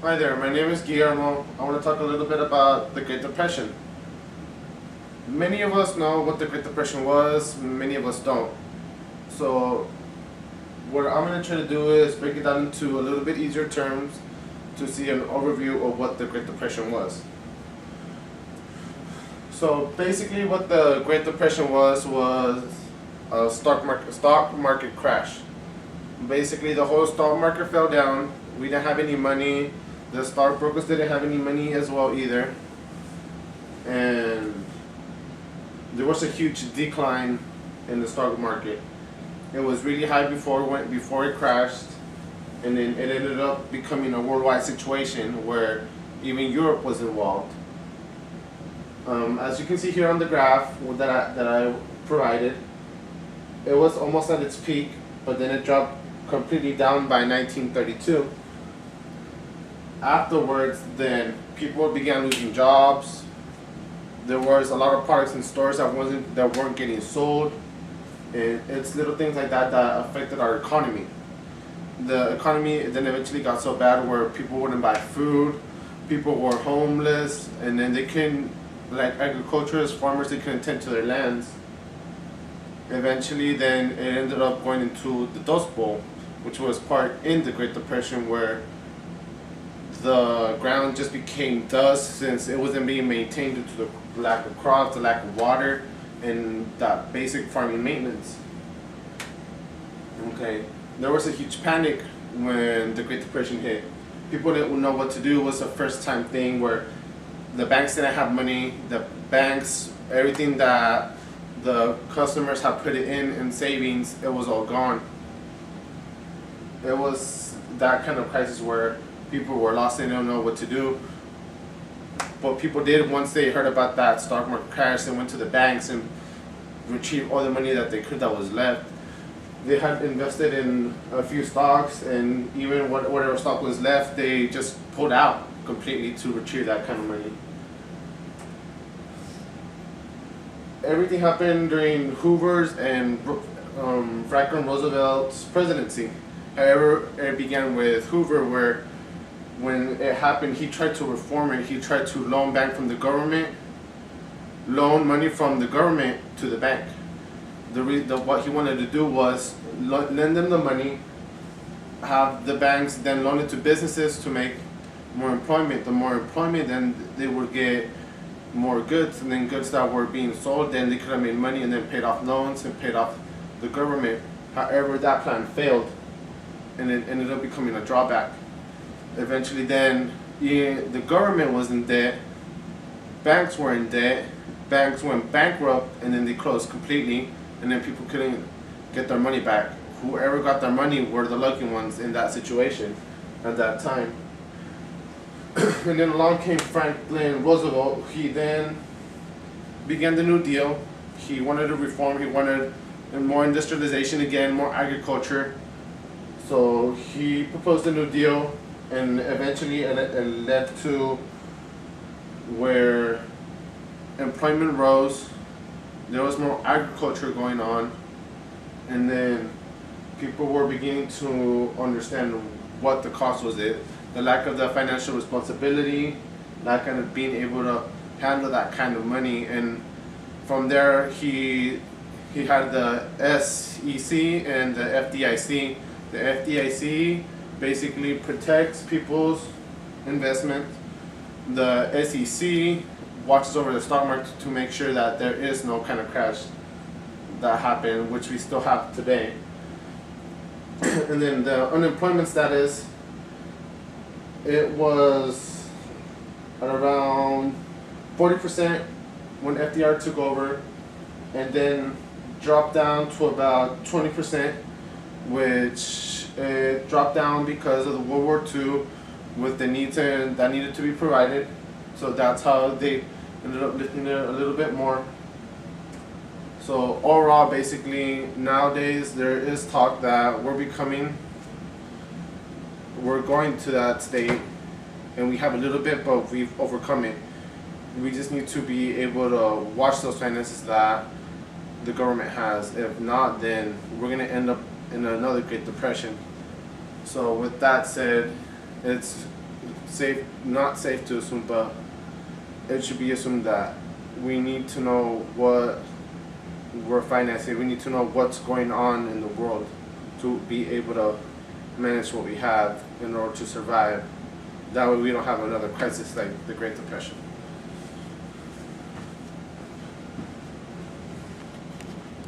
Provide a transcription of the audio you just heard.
Hi there, my name is Guillermo. I want to talk a little bit about the Great Depression. Many of us know what the Great Depression was, many of us don't. So, what I'm going to try to do is break it down into a little bit easier terms to see an overview of what the Great Depression was. So, basically, what the Great Depression was a stock market crash. Basically, the whole stock market fell down. We didn't have any money. The stockbrokers didn't have any money as well either, and there was a huge decline in the stock market. It was really high before it crashed, and then it ended up becoming a worldwide situation where even Europe was involved. As you can see here on the graph that I provided, it was almost at its peak, but then it dropped completely down by 1932. Afterwards, then people began losing jobs. There was a lot of products in stores that weren't getting sold, and it's little things like that that affected our economy. The economy then eventually got so bad where people wouldn't buy food, people were homeless, and then they couldn't, like agriculturists, farmers, they couldn't tend to their lands. Eventually, then it ended up going into the Dust Bowl, which was part in the Great Depression, where the ground just became dust since it wasn't being maintained due to the lack of crops, the lack of water, and that basic farming maintenance. Okay, there was a huge panic when the Great Depression hit. People didn't know what to do. It was a first time thing where the banks didn't have money. The banks, everything that the customers had put it in savings, it was all gone. It was that kind of crisis where people were lost, they didn't know what to do. But people did, once they heard about that stock market crash, they went to the banks and retrieved all the money that they could that was left. They had invested in a few stocks, and even whatever stock was left, they just pulled out completely to retrieve that kind of money. Everything happened during Hoover's and Franklin Roosevelt's presidency. However, it began with Hoover, where when it happened, he tried to reform it. He tried to loan money from the government to the bank. What he wanted to do was lend them the money, have the banks then loan it to businesses to make more employment. The more employment, then they would get more goods, and then goods that were being sold, then they could have made money and then paid off loans and paid off the government. However, that plan failed, and it ended up becoming a drawback. Eventually, then the government was in debt, banks were in debt, banks went bankrupt, and then they closed completely, and then people couldn't get their money back. Whoever got their money were the lucky ones in that situation at that time. And then along came Franklin Roosevelt. He then began the New Deal. He wanted to reform, he wanted more industrialization again, more agriculture. So he proposed the New Deal, and eventually it led to where employment rose, there was more agriculture going on, and then people were beginning to understand what the cost was. The lack of the financial responsibility, lack of being able to handle that kind of money. And from there he had the SEC and the FDIC. The FDIC basically protects people's investment. The SEC watches over the stock market to make sure that there is no kind of crash that happened, which we still have today. And then the unemployment status, it was at around 40% when FDR took over, and then dropped down to about 20%, which dropped down because of the World War II with the needs that needed to be provided. So that's how they ended up lifting it a little bit more. So overall, basically, nowadays there is talk that we're going to that state, and we have a little bit, but we've overcome it. We just need to be able to watch those finances that the government has. If not, then we're going to end up in another Great Depression. So with that said, it's not safe to assume, but it should be assumed that we need to know what we're financing. We need to know what's going on in the world to be able to manage what we have in order to survive. That way we don't have another crisis like the Great Depression.